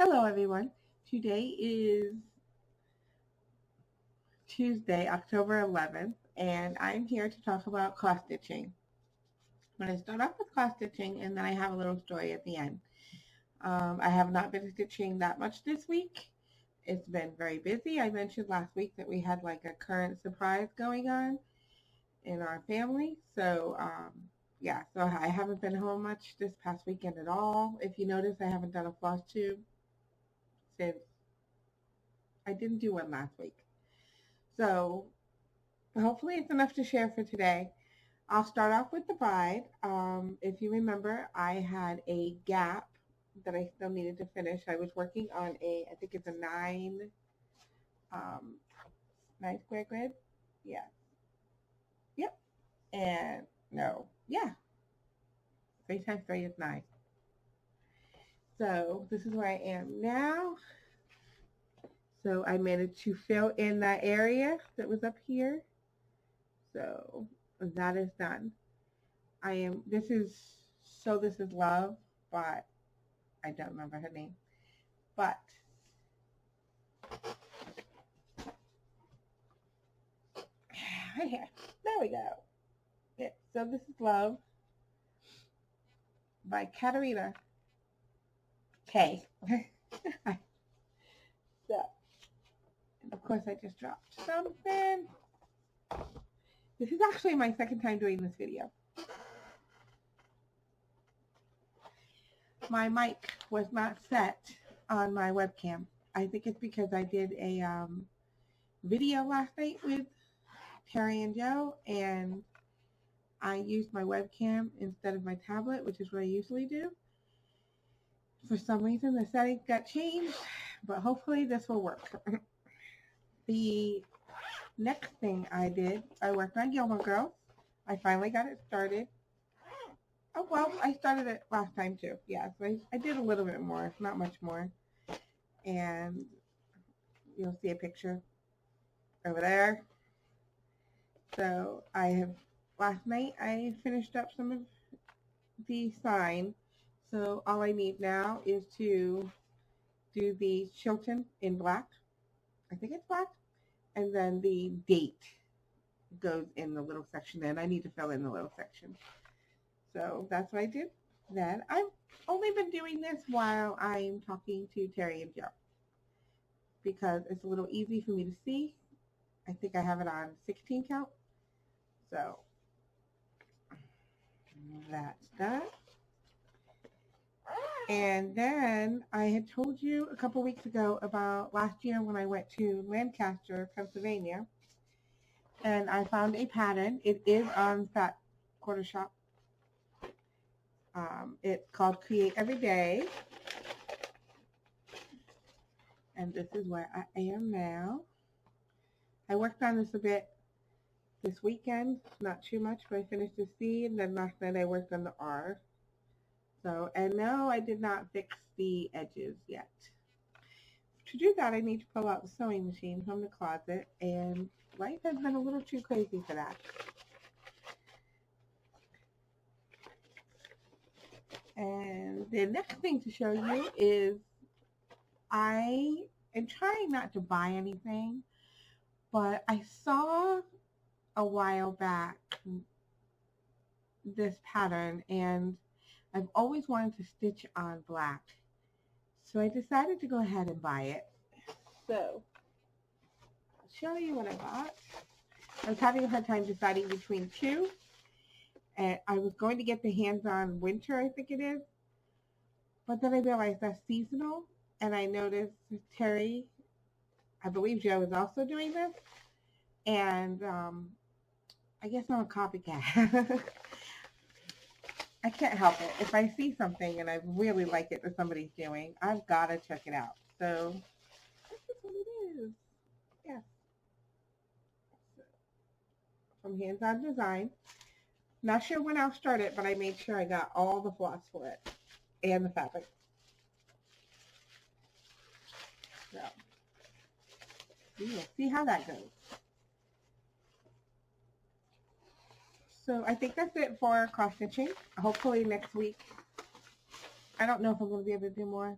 Hello everyone. Today is Tuesday, October 11th, and I'm here to talk about cross stitching. I'm going to start off with cross stitching and then I have a little story at the end. I have not been stitching that much this week. It's been very busy. I mentioned last week that we had like a current surprise going on in our family. So so I haven't been home much this past weekend at all. If you notice, I haven't done a Flosstube since I didn't do one last week. So hopefully it's enough to share for today. I'll start off with the bride. If you remember, I had a gap that I still needed to finish. I was working on I think it's a 9 square grid. Yeah. Yep. And no. Yeah. 3 times 3 is 9. So this is where I am now. So I managed to fill in that area that was up here. So that is done. This is Love, but I don't remember her name. But right here, there we go. Yeah, so this is Love by Katarina K. So, and of course I just dropped something. This is actually my second time doing this video. My mic was not set on my webcam. I think it's because I did a video last night with Terry and Joe, and I used my webcam instead of my tablet, which is what I usually do. For some reason, the settings got changed, but hopefully this will work. The next thing I did, I worked on Gilmore Girls. I finally got it started. Oh, well, I started it last time too. Yeah, so I did a little bit more, not much more. And you'll see a picture over there. So last night I finished up some of the sign. So all I need now is to do the Chilton in black. I think it's black. And then the date goes in the little section, and I need to fill in the little section. So that's what I did. Then I've only been doing this while I'm talking to Terry and Joe because it's a little easy for me to see. I think I have it on 16 count. So that's done. And then I had told you a couple weeks ago about last year when I went to Lancaster, Pennsylvania, and I found a pattern. It is on Fat Quarter Shop. It's called Create Every Day. And this is where I am now. I worked on this a bit this weekend, not too much, but I finished the C, and then last night I worked on the R. So, and no, I did not fix the edges yet. To do that, I need to pull out the sewing machine from the closet, and life has been a little too crazy for that. And the next thing to show you is I am trying not to buy anything, but I saw a while back this pattern, and I've always wanted to stitch on black. So I decided to go ahead and buy it. So I'll show you what I got. I was having a hard time deciding between two. And I was going to get the hands-on winter, I think it is. But then I realized that's seasonal. And I noticed Terry, I believe Joe is also doing this. And I guess I'm a copycat. I can't help it. If I see something and I really like it that somebody's doing, I've got to check it out. So this is what it is. Yeah. So, from Hands-On Design. Not sure when I'll start it, but I made sure I got all the floss for it and the fabric. So we'll see how that goes. So I think that's it for cross stitching. Hopefully next week. I don't know if I'm going to be able to do more.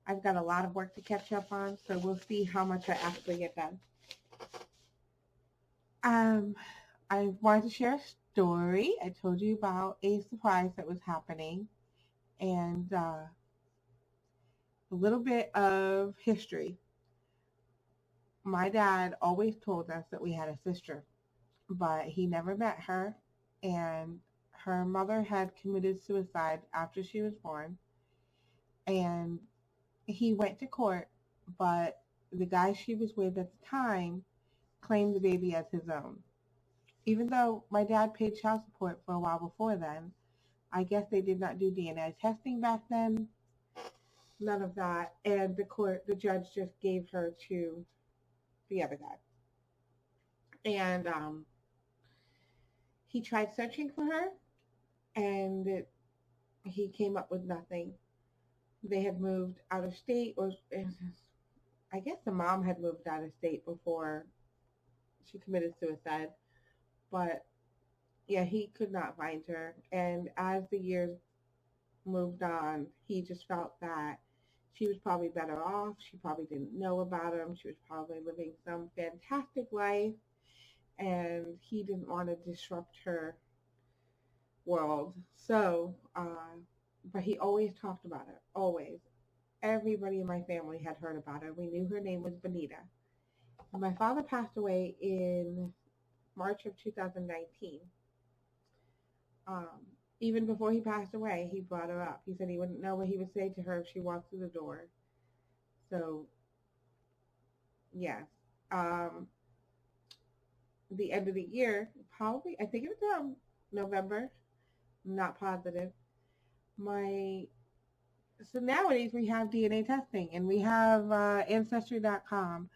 I've got a lot of work to catch up on, so we'll see how much I actually get done. I wanted to share a story. I told you about a surprise that was happening, and a little bit of history. My dad always told us that we had a sister, but he never met her, and her mother had committed suicide after she was born, and he went to court, but the guy she was with at the time claimed the baby as his own. Even though my dad paid child support for a while before then, I guess they did not do DNA testing back then. None of that. And the judge just gave her to the other guy. And he tried searching for her, and he came up with nothing. They had moved out of state, or I guess the mom had moved out of state before she committed suicide. But yeah, he could not find her. And as the years moved on, he just felt that she was probably better off. She probably didn't know about him. She was probably living some fantastic life, and he didn't want to disrupt her world. So, but he always talked about her, always. Everybody in my family had heard about her. We knew her name was Benita. And my father passed away in March of 2019. Even before he passed away, he brought her up. He said he wouldn't know what he would say to her if she walked through the door. So, yes. The end of the year, probably, I think it was around November, I'm not positive. So nowadays we have DNA testing, and we have Ancestry.com,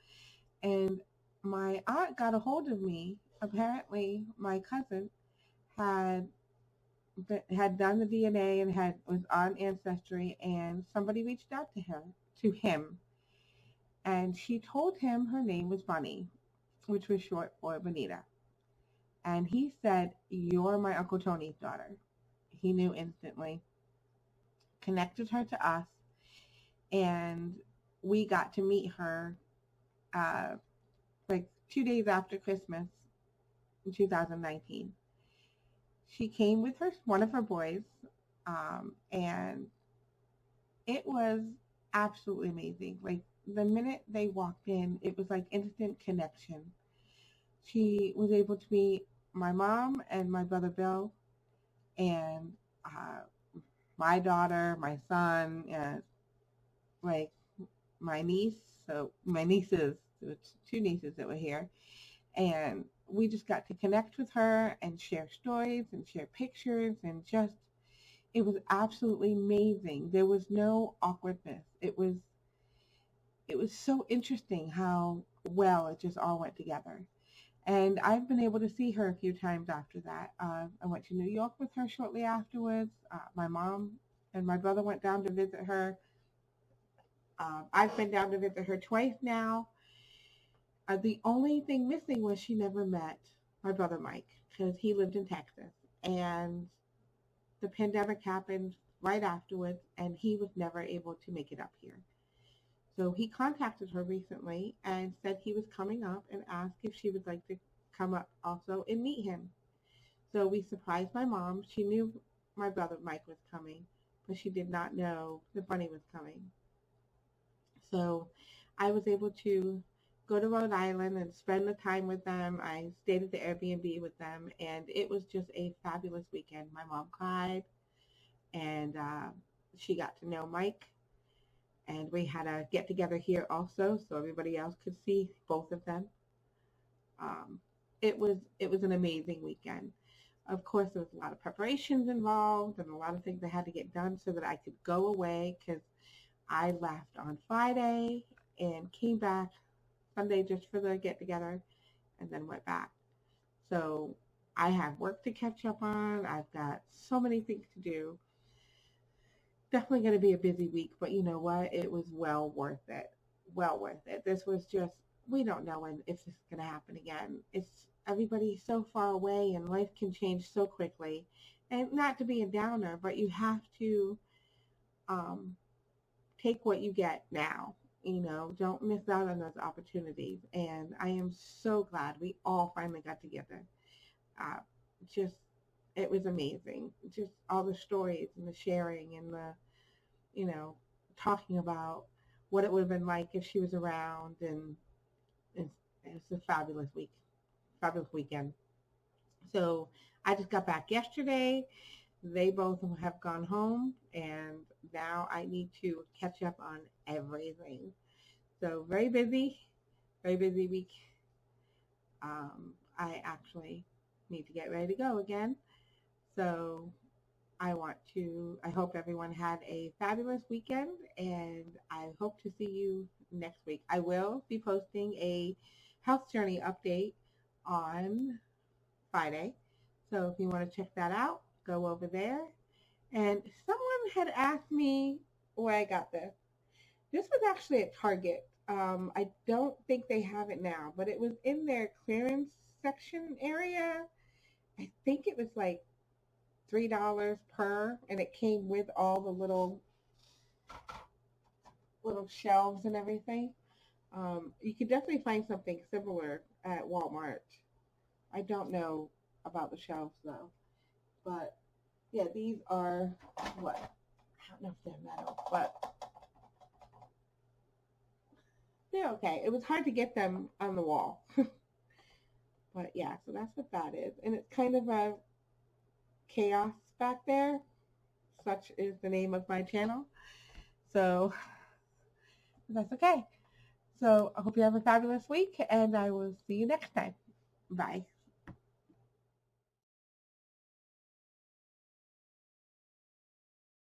and my aunt got a hold of me. Apparently, my cousin had done the DNA and was on Ancestry, and somebody reached out to him, and she told him her name was Bunny, which was short for Benita. And he said, "You're my Uncle Tony's daughter." He knew instantly, connected her to us, and we got to meet her like 2 days after Christmas in 2019. She came with one of her boys, and it was absolutely amazing. Like, the minute they walked in, it was like instant connection. She was able to meet my mom and my brother Bill, and my daughter, my son, and like my niece. So my nieces, so it's 2 nieces that were here, and we just got to connect with her and share stories and share pictures, and just, it was absolutely amazing. There was no awkwardness. It was so interesting how well it just all went together. And I've been able to see her a few times after that. I went to New York with her shortly afterwards. My mom and my brother went down to visit her. I've been down to visit her twice now. The only thing missing was she never met my brother Mike, because he lived in Texas, and the pandemic happened right afterwards, and he was never able to make it up here. So he contacted her recently and said he was coming up, and asked if she would like to come up also and meet him. So we surprised my mom. She knew my brother Mike was coming, but she did not know that Bunny was coming. So I was able to go to Rhode Island and spend the time with them. I stayed at the Airbnb with them, and it was just a fabulous weekend. My mom cried, and she got to know Mike, and we had a get together here also, so everybody else could see both of them. It was an amazing weekend. Of course, there was a lot of preparations involved and a lot of things that had to get done so that I could go away, because I left on Friday and came back Sunday just for the get together, and then went back. So I have work to catch up on. I've got so many things to do. Definitely going to be a busy week, but you know what? It was well worth it. Well worth it. This was just, we don't know if this is going to happen again. Everybody's so far away, and life can change so quickly. And not to be a downer, but you have to take what you get now. You know, don't miss out on those opportunities. And I am so glad we all finally got together. Uh, just, it was amazing. Just all the stories and the sharing and the, you know, talking about what it would have been like if she was around. And it's a fabulous week, fabulous weekend. So I just got back yesterday. They both have gone home, and now I need to catch up on everything. So very busy week. I actually need to get ready to go again. So I hope everyone had a fabulous weekend, and I hope to see you next week. I will be posting a health journey update on Friday. So if you want to check that out, go over there. And someone had asked me where I got this. This was actually at Target. I don't think they have it now, but it was in their clearance section area. I think it was like $3 per, and it came with all the little shelves and everything. You could definitely find something similar at Walmart. I don't know about the shelves though, but yeah, these are what? I don't know if they're metal, but they're okay. It was hard to get them on the wall. But yeah, so that's what that is. And it's kind of a chaos back there. Such is the name of my channel. So that's okay. So I hope you have a fabulous week, and I will see you next time. Bye.